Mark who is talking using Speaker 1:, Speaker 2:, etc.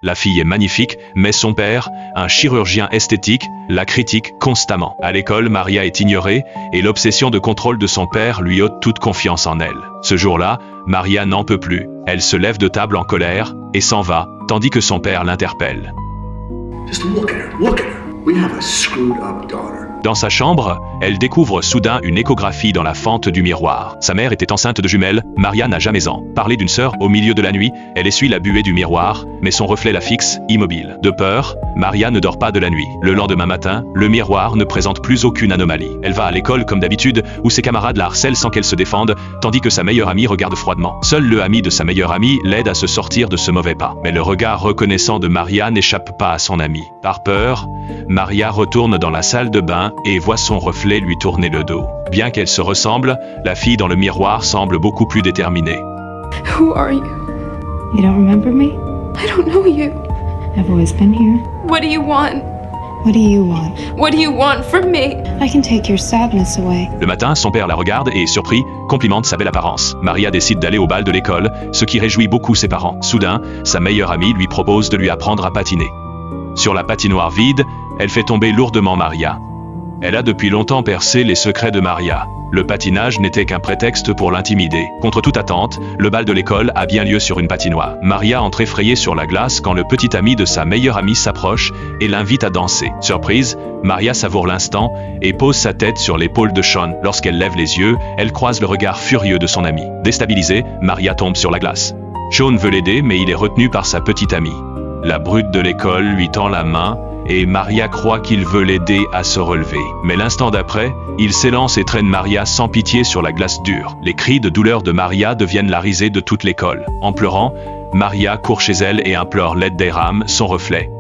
Speaker 1: La fille est magnifique, mais son père, un chirurgien esthétique, la critique constamment. À l'école, Maria est ignorée, et l'obsession de contrôle de son père lui ôte toute confiance en elle. Ce jour-là, Maria n'en peut plus. Elle se lève de table en colère, et s'en va, tandis que son père l'interpelle.
Speaker 2: Just look at her, look at her. We have a screwed up daughter.
Speaker 1: Dans sa chambre, elle découvre soudain une échographie dans la fente du miroir. Sa mère était enceinte de jumelles, Maria n'a jamais parlé d'une sœur. Au milieu de la nuit, elle essuie la buée du miroir, mais son reflet la fixe, immobile. De peur, Maria ne dort pas de la nuit. Le lendemain matin, le miroir ne présente plus aucune anomalie. Elle va à l'école comme d'habitude, où ses camarades la harcèlent sans qu'elle se défende, tandis que sa meilleure amie regarde froidement. Seul le ami de sa meilleure amie l'aide à se sortir de ce mauvais pas. Mais le regard reconnaissant de Maria n'échappe pas à son ami. Par peur, Maria retourne dans la salle de bain et voit son reflet lui tourner le dos. Bien qu'elle se ressemble, la fille dans le miroir semble beaucoup plus déterminée.
Speaker 3: Who are you?
Speaker 4: You don't remember me?
Speaker 3: I don't know you.
Speaker 4: I've always been here.
Speaker 3: What do you want?
Speaker 4: What do you want?
Speaker 3: What do you want from me?
Speaker 4: I can take your sadness away.
Speaker 1: Le matin, son père la regarde et, surpris, complimente sa belle apparence. Maria décide d'aller au bal de l'école, ce qui réjouit beaucoup ses parents. Soudain, sa meilleure amie lui propose de lui apprendre à patiner. Sur la patinoire vide, elle fait tomber lourdement Maria. Elle a depuis longtemps percé les secrets de Maria. Le patinage n'était qu'un prétexte pour l'intimider. Contre toute attente, le bal de l'école a bien lieu sur une patinoire. Maria entre effrayée sur la glace quand le petit ami de sa meilleure amie s'approche et l'invite à danser. Surprise, Maria savoure l'instant et pose sa tête sur l'épaule de Sean. Lorsqu'elle lève les yeux, elle croise le regard furieux de son ami. Déstabilisée, Maria tombe sur la glace. Sean veut l'aider, mais il est retenu par sa petite amie. La brute de l'école lui tend la main et Maria croit qu'il veut l'aider à se relever. Mais l'instant d'après, il s'élance et traîne Maria sans pitié sur la glace dure. Les cris de douleur de Maria deviennent la risée de toute l'école. En pleurant, Maria court chez elle et implore l'aide d'Aram, son reflet.